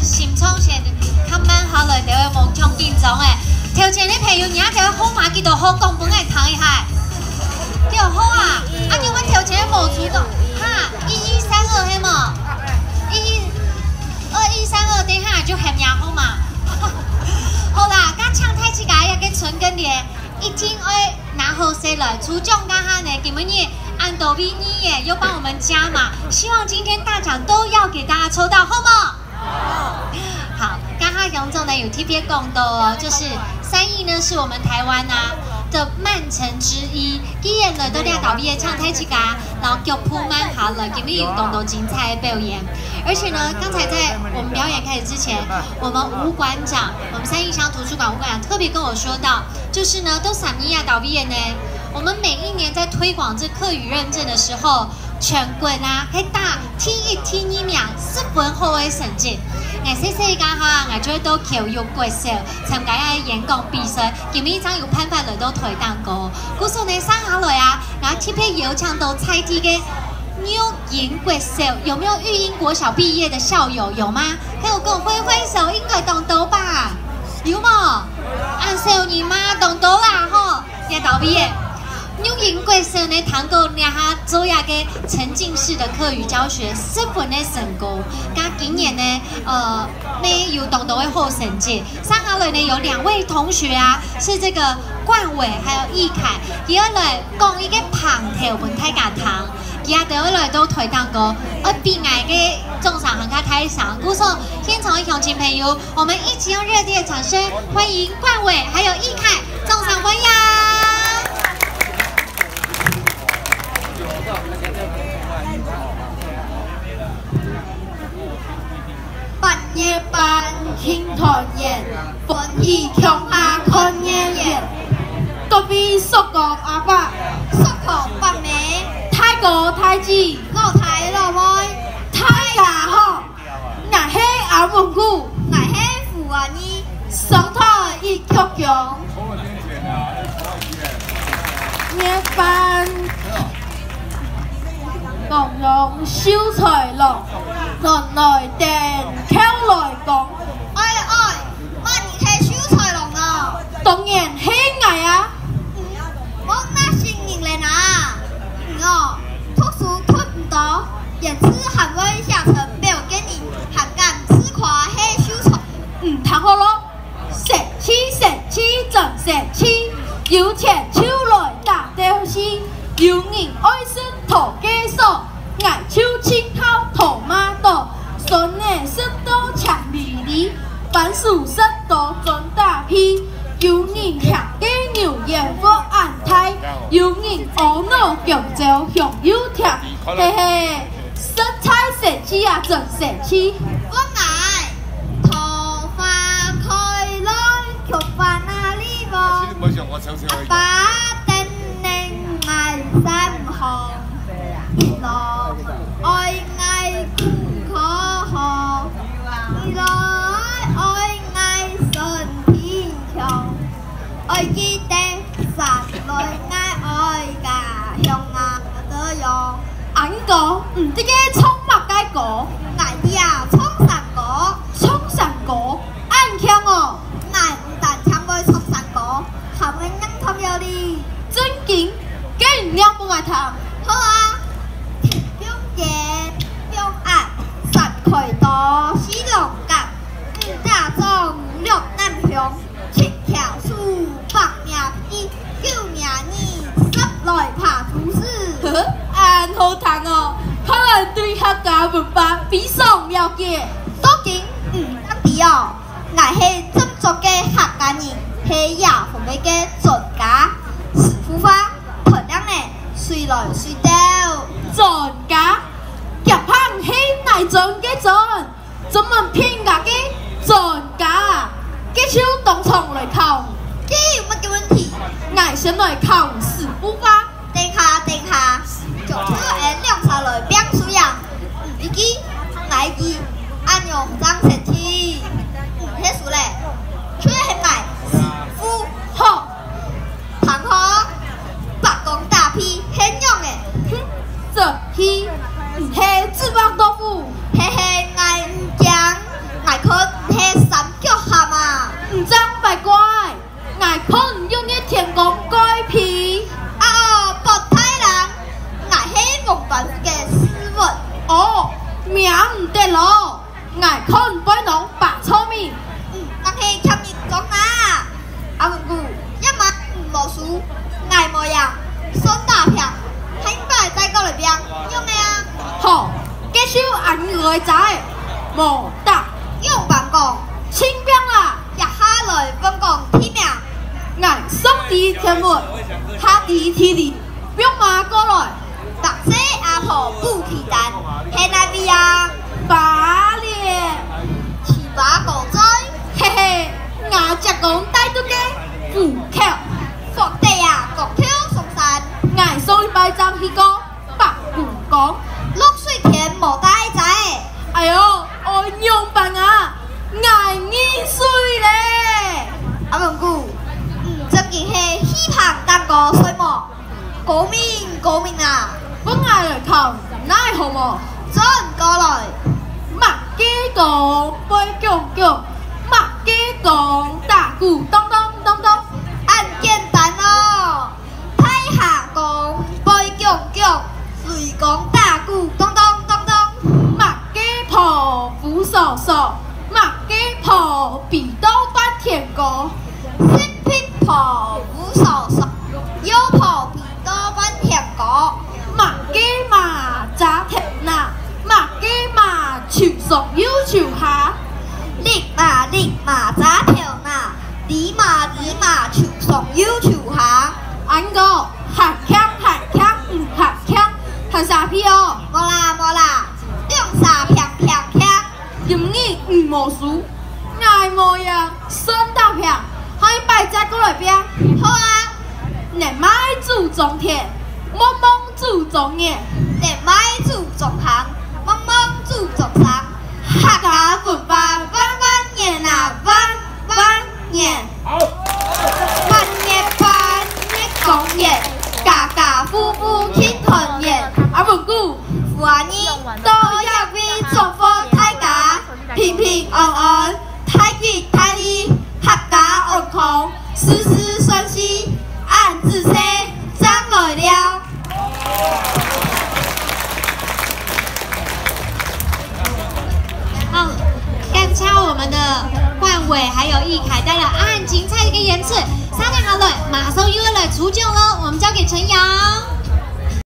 心冲线较慢下来，就会无强紧张诶。头前咧朋友，你啊条好嘛，记到好讲本来谈一下，叫好啊！啊，叫阮头前无出动，哈，1132迄么，2132等下就嫌也好嘛。好啦，甲唱太子家也给存跟咧，一定会拿好些来。初奖刚哈呢，今日安多比尼耶又帮我们加码，希望今天大奖都要给大家抽到，好吗？好，刚刚杨总呢有特别讲到哦，就是3亿呢是我们台湾的曼城之一，既然呢都俩倒闭的唱太子家，然后叫铺满好了，今日有动动精彩的表演。而且呢，刚才在我们表演开始之前，我们吴馆长，我们3义乡图书馆吴馆长特别跟我说到，就是呢，都3年倒闭呢，我们每一年在推广这客语认证的时候，全国还打T1、T2名10分好的成绩。我细家哈，我就都求有国手参加啊演讲比赛，今日张有判法来都推蛋糕，故说呢上下来啊，然后特别有抢到菜地的。New 营国手有没有育英国小毕业的校友有吗？还有跟我挥挥手，应该懂得吧？有吗？按少年嘛，懂得啦吼，也倒闭耶。New 营国手呢，谈过俩哈做呀个沉浸式的课语教学10分的成功。噶今年呢，呢有懂得的好成绩。上下来呢有2位同学啊，是这个冠伟还有易凯，第二来讲一个旁头本太家堂。其他第二类都推蛋糕，而比外个中场很卡开场。故说，现场的乡亲朋友，我们一起用热烈的掌声欢迎冠伟还有易凯中场欢迎。半夜半听团圆，本意强下看夜夜。隔壁叔公阿爸，叔公伯妹。太哥太子，老太老妹，太家好，俺嘿阿文姑，俺嘿富阿姨，上台一曲强，夜饭共用小菜咯，人来电口来讲，妈你睇小菜咯啊，当然嘿爱啊，我那新人嘞呐。读书读唔到，言辞含威下层没有给你，还敢自夸黑秀才？谈好咯，食气整食气，有钱手来打吊丝，有人爱生土鸡手，爱手青烤土马豆，酸的生豆强米粒，番薯生豆转大批。有人向鸡牛盐火按胎，有人懊恼强椒向油甜，嘿嘿，生菜食气啊，真食气。我爱头发开来，却把那里无。阿爸等你爱三行，一路爱苦可好，一路爱身体强。爱记得三来爱家乡啊，这样。俺讲唔知个葱麦街果，俺呀葱山果，俺强哦，俺唔但抢过葱山果，还会让他有哩。真劲，竟然2不爱谈。好啊，中间中岸山开多西龙岗，大众6南乡。7条树8名鸡9名你10来拍出事，按好谈哦，可能对客家文化非常了解。多紧当地哦，俺是斟酌的客家人，是亚红的专家，师傅方漂亮呢，随来随到。专家，夹棒是哪种的专？专门骗人的专家。给手当场来考，这有乜嘅问题？俺先来考试不吧？等下，就出2茶来表输呀。自己来记，按用张成题，写数嘞，出系挨师傅好，谈好，白讲大批很用嘅，这批系芝麻豆腐，嘿嘿，俺唔讲，俺可。爱看杯农把聪明。但是欠日中啊，阿文姑一晚无输，爱模样孙大片，很快再过来边用的啊。好，继续按外仔，无打用办公，清兵啦，也下来分工体面，爱送地天门，下地天地，兵马过来，特色阿婆不期待，现在边啊，把脸，是把狗仔，嘿嘿，牙只讲带到嘅虎口，福地啊，国挑松山，爱送一百张去讲白骨讲，落水田无带仔，哎呦，我用办啊，爱易水咧，阿文姑，这件系希望当个水幕，国民啊，本爱来靠，奈好无？转过来。墨鸡讲杯炯炯，墨鸡讲大鼓咚咚咚咚，按简单哦，太下讲杯炯炯，水讲大鼓咚咚咚咚，墨鸡婆扶手手，墨鸡婆鼻刀搬田歌，新皮婆无手手，腰婆皮多半甜果，墨鸡嘛扎铁那，墨鸡嘛手上有手下，立马扎条那，立马手上有手下，安个下腔唔下腔，下啥屁哦？无啦，用啥片片，今日唔无输，爱模样孙大片，可以摆只过来边。好啊，连麦煮种田，懵懵煮种叶，连麦煮种行，懵懵煮种山，客家文化万年啊万年，万年公业，家家户户庆团圆，阿文姑，富安尼都要为祝福大家平平安安，太吉太利，合家安康，事事顺心，按子生长来了。好，刚才我们的冠伟还有易凯带了很精彩的一个演示，3天好了，马上又要来出奖了，我们交给陈阳。